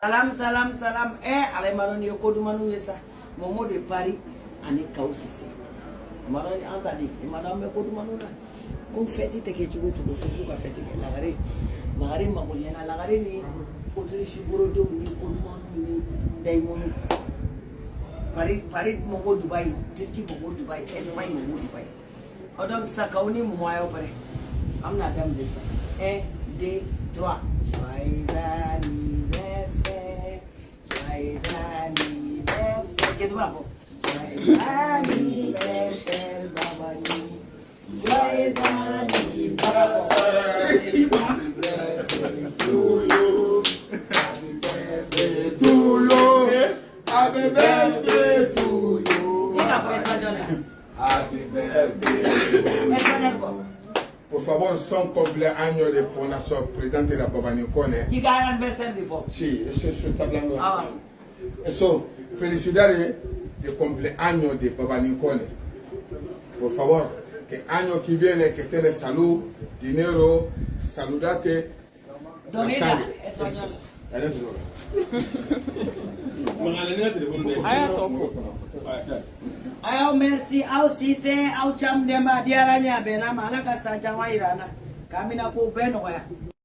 Salam, salam, salam. Allez, Maron, Yoko du Manu, ça. Momo de Paris, Annie Kaussi. Maron, Anthony, et Madame Yoko du Manu. Confetti, take it to go to Fetty, Lagare, Magare, Mamoliana, Lagare, Autriche, Burodo, Nicodu, Daimon. Paris, Momo Dubai, Turkey, Momo Dubai, Esmai, Momo Dubai. Odom Sakauni, Moyo, I'm not done this. 1, 2, 3. Joyeux anniversaire, joyeux anniversaire. Qu'est-ce que tu vas faire? Joyeux anniversaire, Babani. Joyeux anniversaire. Happy birthday to you. Happy birthday to you. Happy birthday to you. Happy birthday. Por favor, son cumpleaños de Fundación Presidente de la Babani Koné. ¿Y qué aniversario de Fo? Sí, eso está hablando. Eso, felicidades de cumpleaños de Babani Koné. Por favor, que año que viene que tenga salud, dinero, saludate. Donita, español. Ayo merci au sise au cham dema diaranya bena malaka sa chama irana kamina ko beno ya